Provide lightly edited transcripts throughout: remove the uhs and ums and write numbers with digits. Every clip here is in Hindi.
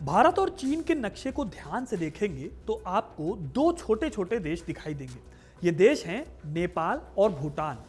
भारत और चीन के नक्शे को ध्यान से देखेंगे तो आपको दो छोटे छोटे देश दिखाई देंगे। ये देश हैं नेपाल और भूटान।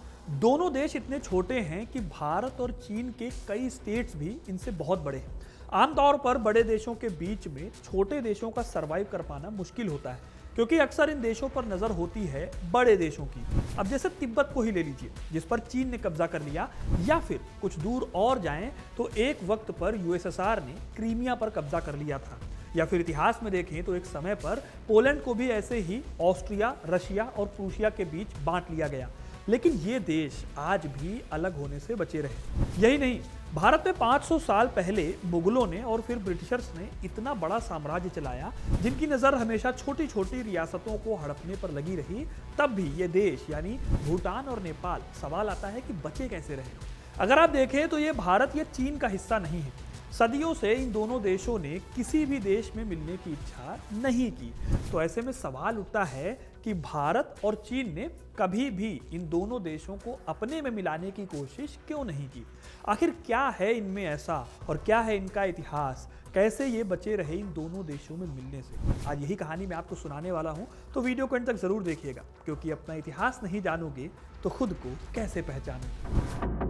दोनों देश इतने छोटे हैं कि भारत और चीन के कई स्टेट्स भी इनसे बहुत बड़े हैं। आमतौर पर बड़े देशों के बीच में छोटे देशों का सरवाइव कर पाना मुश्किल होता है, क्योंकि अक्सर इन देशों पर नजर होती है बड़े देशों की। अब जैसे तिब्बत को ही ले लीजिए, जिस पर चीन ने कब्जा कर लिया, या फिर कुछ दूर और जाएं तो एक वक्त पर यूएसएसआर ने क्रीमिया पर कब्जा कर लिया था, या फिर इतिहास में देखें तो एक समय पर पोलैंड को भी ऐसे ही ऑस्ट्रिया, रशिया और प्रूशिया के बीच बांट लिया गया। लेकिन ये देश आज भी अलग होने से बचे रहे। यही नहीं, भारत में 500 साल पहले मुगलों ने और फिर ब्रिटिशर्स ने इतना बड़ा साम्राज्य चलाया, जिनकी नज़र हमेशा छोटी छोटी रियासतों को हड़पने पर लगी रही। तब भी ये देश यानी भूटान और नेपाल, सवाल आता है कि बचे कैसे रहे। अगर आप देखें तो ये भारत या चीन का हिस्सा नहीं है। सदियों से इन दोनों देशों ने किसी भी देश में मिलने की इच्छा नहीं की। तो ऐसे में सवाल उठता है कि भारत और चीन ने कभी भी इन दोनों देशों को अपने में मिलाने की कोशिश क्यों नहीं की? आखिर क्या है इनमें ऐसा, और क्या है इनका इतिहास? कैसे ये बचे रहे इन दोनों देशों में मिलने से? आज यही कहानी मैं आपको सुनाने वाला हूं, तो वीडियो को अंत तक जरूर देखिएगा, क्योंकि अपना इतिहास नहीं जानोगे तो खुद को कैसे पहचानोगे।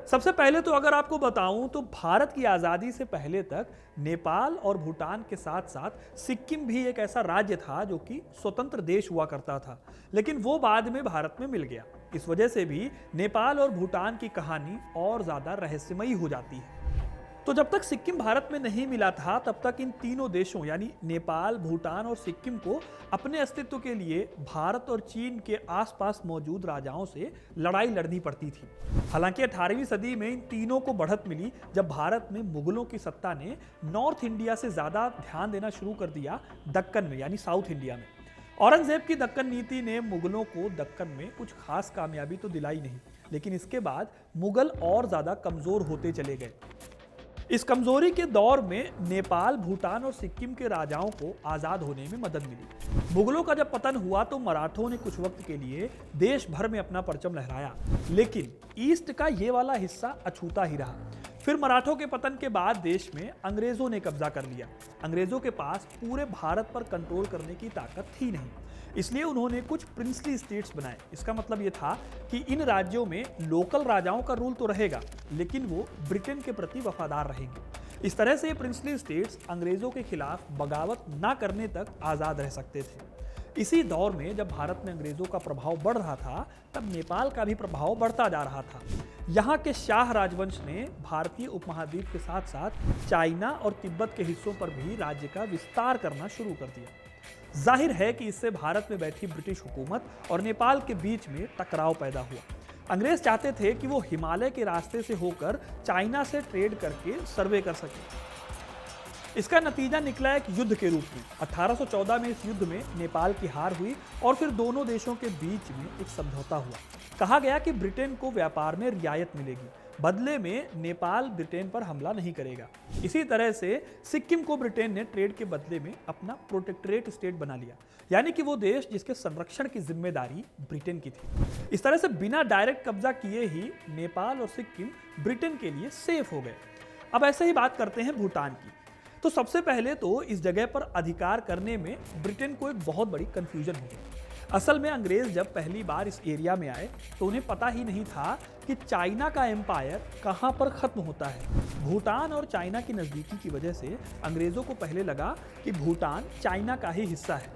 सबसे पहले तो अगर आपको बताऊं तो भारत की आज़ादी से पहले तक नेपाल और भूटान के साथ साथ सिक्किम भी एक ऐसा राज्य था जो कि स्वतंत्र देश हुआ करता था, लेकिन वो बाद में भारत में मिल गया। इस वजह से भी नेपाल और भूटान की कहानी और ज़्यादा रहस्यमयी हो जाती है। तो जब तक सिक्किम भारत में नहीं मिला था, तब तक इन तीनों देशों यानी नेपाल, भूटान और सिक्किम को अपने अस्तित्व के लिए भारत और चीन के आसपास मौजूद राजाओं से लड़ाई लड़नी पड़ती थी। हालांकि 18वीं सदी में इन तीनों को बढ़त मिली, जब भारत में मुगलों की सत्ता ने नॉर्थ इंडिया से ज़्यादा ध्यान देना शुरू कर दिया दक्कन में, यानी साउथ इंडिया में। औरंगजेब की दक्कन नीति ने मुगलों को दक्कन में कुछ खास कामयाबी तो दिलाई नहीं, लेकिन इसके बाद मुगल और ज़्यादा कमज़ोर होते चले गए। इस कमजोरी के दौर में नेपाल, भूटान और सिक्किम के राजाओं को आजाद होने में मदद मिली। मुगलों का जब पतन हुआ तो मराठों ने कुछ वक्त के लिए देश भर में अपना परचम लहराया, लेकिन ईस्ट का ये वाला हिस्सा अछूता ही रहा। फिर मराठों के पतन के बाद देश में अंग्रेजों ने कब्जा कर लिया। अंग्रेजों के पास पूरे भारत पर कंट्रोल करने की ताकत थी नहीं, इसलिए उन्होंने कुछ प्रिंसली स्टेट्स बनाए। इसका मतलब ये था कि इन राज्यों में लोकल राजाओं का रूल तो रहेगा, लेकिन वो ब्रिटेन के प्रति वफादार रहेंगे। इस तरह से ये प्रिंसली स्टेट्स अंग्रेजों के खिलाफ बगावत ना करने तक आज़ाद रह सकते थे। इसी दौर में जब भारत में अंग्रेजों का प्रभाव बढ़ रहा था, तब नेपाल का भी प्रभाव बढ़ता जा रहा था। यहाँ के शाह राजवंश ने भारतीय उपमहाद्वीप के साथ साथ चाइना और तिब्बत के हिस्सों पर भी राज्य का विस्तार करना शुरू कर दिया। जाहिर है कि इससे भारत में बैठी ब्रिटिश हुकूमत और नेपाल के बीच में टकराव पैदा हुआ। अंग्रेज चाहते थे कि वो हिमालय के रास्ते से होकर चाइना से ट्रेड करके सर्वे कर सके। इसका नतीजा निकला एक युद्ध के रूप में। 1814 में इस युद्ध में नेपाल की हार हुई और फिर दोनों देशों के बीच में एक समझौता हुआ। कहा गया कि ब्रिटेन को व्यापार में रियायत मिलेगी, बदले में नेपाल ब्रिटेन पर हमला नहीं करेगा। इसी तरह से सिक्किम को ब्रिटेन ने ट्रेड के बदले में अपना प्रोटेक्टरेट स्टेट बना लिया, यानी कि वो देश जिसके संरक्षण की जिम्मेदारी ब्रिटेन की थी। इस तरह से बिना डायरेक्ट कब्जा किए ही नेपाल और सिक्किम ब्रिटेन के लिए सेफ हो गए। अब ऐसे ही बात करते हैं भूटान की। तो सबसे पहले तो इस जगह पर अधिकार करने में ब्रिटेन को एक बहुत बड़ी कंफ्यूजन हुई। असल में अंग्रेज जब पहली बार इस एरिया में आए तो उन्हें पता ही नहीं था कि चाइना का एम्पायर कहाँ पर खत्म होता है। भूटान और चाइना की नज़दीकी की वजह से अंग्रेज़ों को पहले लगा कि भूटान चाइना का ही हिस्सा है।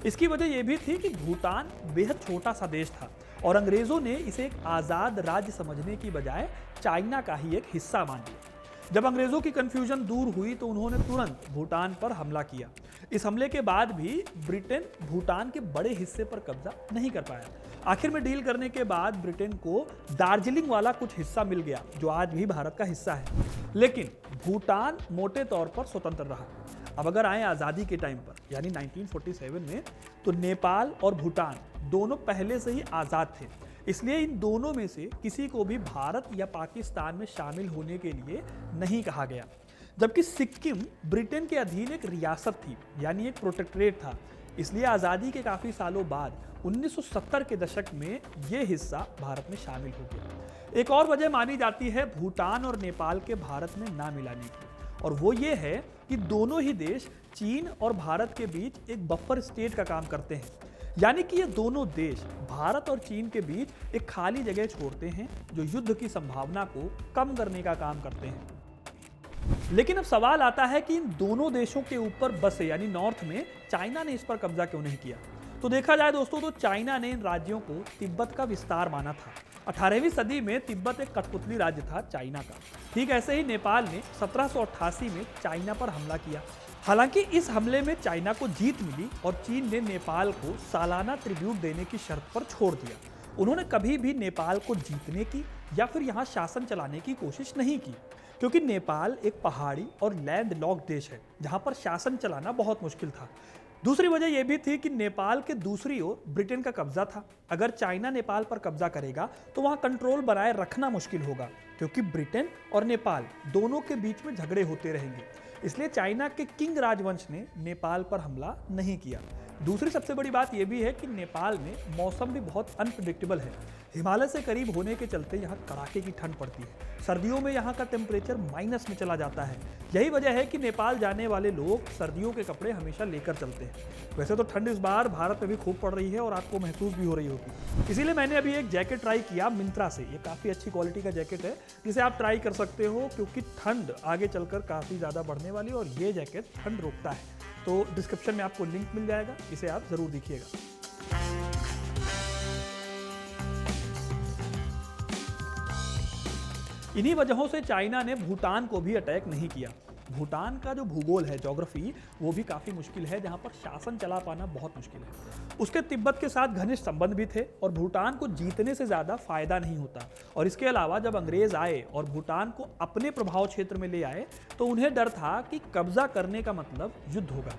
इसकी वजह यह भी थी कि भूटान बेहद छोटा सा देश था और अंग्रेज़ों ने इसे एक आज़ाद राज्य समझने की बजाय चाइना का ही एक हिस्सा मान लिया। जब अंग्रेजों की कंफ्यूजन दूर हुई तो उन्होंने तुरंत भूटान पर हमला किया। इस हमले के बाद भी ब्रिटेन भूटान के बड़े हिस्से पर कब्जा नहीं कर पाया। आखिर में डील करने के बाद ब्रिटेन को दार्जिलिंग वाला कुछ हिस्सा मिल गया, जो आज भी भारत का हिस्सा है, लेकिन भूटान मोटे तौर पर स्वतंत्र रहा। अब अगर आए आज़ादी के टाइम पर, यानी 1947 में, तो नेपाल और भूटान दोनों पहले से ही आज़ाद थे। इसलिए इन दोनों में से किसी को भी भारत या पाकिस्तान में शामिल होने के लिए नहीं कहा गया। जबकि सिक्किम ब्रिटेन के अधीन एक रियासत थी, यानी एक प्रोटेक्टरेट था। इसलिए आज़ादी के काफ़ी सालों बाद 1970 के दशक में ये हिस्सा भारत में शामिल हो गया। एक और वजह मानी जाती है भूटान और नेपाल के भारत में ना मिलाने की, और वो ये है कि दोनों ही देश चीन और भारत के बीच एक बफर स्टेट का काम करते हैं। यानी कि ये दोनों देश भारत और चीन के बीच एक खाली जगह छोड़ते हैं जो युद्ध की संभावना को कम करने का काम करते हैं। लेकिन अब सवाल आता है कि इन दोनों देशों के ऊपर बसे यानी नॉर्थ में चाइना ने इस पर कब्जा क्यों नहीं किया। तो देखा जाए दोस्तों तो चाइना ने इन राज्यों को तिब्बत का विस्तार माना था। 18वीं सदी में तिब्बत एक कठपुतली राज्य था चाइना का। ठीक ऐसे ही नेपाल ने 1788 में चाइना पर हमला किया। हालांकि इस हमले में चाइना को जीत मिली और चीन ने नेपाल को सालाना ट्रिब्यूट देने की शर्त पर छोड़ दिया। उन्होंने कभी भी नेपाल को जीतने की या फिर यहाँ शासन चलाने की कोशिश नहीं की, क्योंकि नेपाल एक पहाड़ी और लैंड लॉक्ड देश है जहाँ पर शासन चलाना बहुत मुश्किल था। दूसरी वजह यह भी थी कि नेपाल के दूसरी ओर ब्रिटेन का कब्जा था। अगर चाइना नेपाल पर कब्जा करेगा तो वहां कंट्रोल बनाए रखना मुश्किल होगा, क्योंकि ब्रिटेन और नेपाल दोनों के बीच में झगड़े होते रहेंगे। इसलिए चाइना के किंग राजवंश ने नेपाल पर हमला नहीं किया। दूसरी सबसे बड़ी बात यह भी है कि नेपाल में मौसम भी बहुत अनप्रेडिक्टेबल है। हिमालय से करीब होने के चलते यहाँ कड़ाके की ठंड पड़ती है। सर्दियों में यहाँ का टेम्परेचर माइनस में चला जाता है। यही वजह है कि नेपाल जाने वाले लोग सर्दियों के कपड़े हमेशा लेकर चलते हैं। वैसे तो ठंड इस बार भारत में भी खूब पड़ रही है और आपको महसूस भी हो रही होगी। इसीलिए मैंने अभी एक जैकेट ट्राई किया मिंत्रा से। ये काफ़ी अच्छी क्वालिटी का जैकेट है जिसे आप ट्राई कर सकते हो, क्योंकि ठंड आगे चलकर काफ़ी ज़्यादा बढ़ने वाली है और ये जैकेट ठंड रोकता है। तो डिस्क्रिप्शन में आपको लिंक मिल जाएगा, इसे आप ज़रूर देखिएगा। इन्हीं वजहों से चाइना ने भूटान को भी अटैक नहीं किया। भूटान का जो भूगोल है, ज्योग्राफी, वो भी काफ़ी मुश्किल है, जहाँ पर शासन चला पाना बहुत मुश्किल है। उसके तिब्बत के साथ घनिष्ठ संबंध भी थे और भूटान को जीतने से ज़्यादा फायदा नहीं होता। और इसके अलावा जब अंग्रेज आए और भूटान को अपने प्रभाव क्षेत्र में ले आए तो उन्हें डर था कि कब्जा करने का मतलब युद्ध होगा।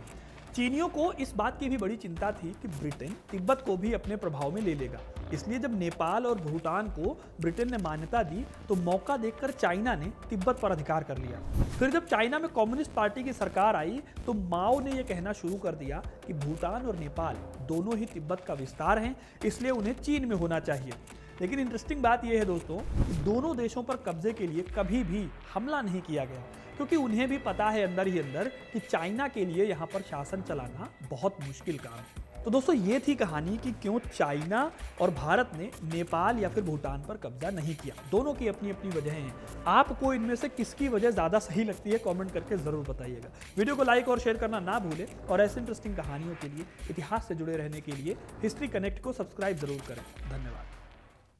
चीनियों को इस बात की भी बड़ी चिंता थी कि ब्रिटेन तिब्बत को भी अपने प्रभाव में ले लेगा। इसलिए जब नेपाल और भूटान को ब्रिटेन ने मान्यता दी तो मौका देखकर चाइना ने तिब्बत पर अधिकार कर लिया। फिर जब चाइना में कम्युनिस्ट पार्टी की सरकार आई तो माओ ने यह कहना शुरू कर दिया कि भूटान और नेपाल दोनों ही तिब्बत का विस्तार हैं, इसलिए उन्हें चीन में होना चाहिए। लेकिन इंटरेस्टिंग बात यह है दोस्तों कि दोनों देशों पर कब्जे के लिए कभी भी हमला नहीं किया गया, क्योंकि उन्हें भी पता है अंदर ही अंदर कि चाइना के लिए यहाँ पर शासन चलाना बहुत मुश्किल काम है। तो दोस्तों ये थी कहानी कि क्यों चाइना और भारत ने नेपाल या फिर भूटान पर कब्जा नहीं किया। दोनों की अपनी अपनी वजहें हैं। आपको इनमें से किसकी वजह ज़्यादा सही लगती है कमेंट करके ज़रूर बताइएगा। वीडियो को लाइक और शेयर करना ना भूलें और ऐसे इंटरेस्टिंग कहानियों के लिए, इतिहास से जुड़े रहने के लिए हिस्ट्री कनेक्ट को सब्सक्राइब ज़रूर करें। धन्यवाद।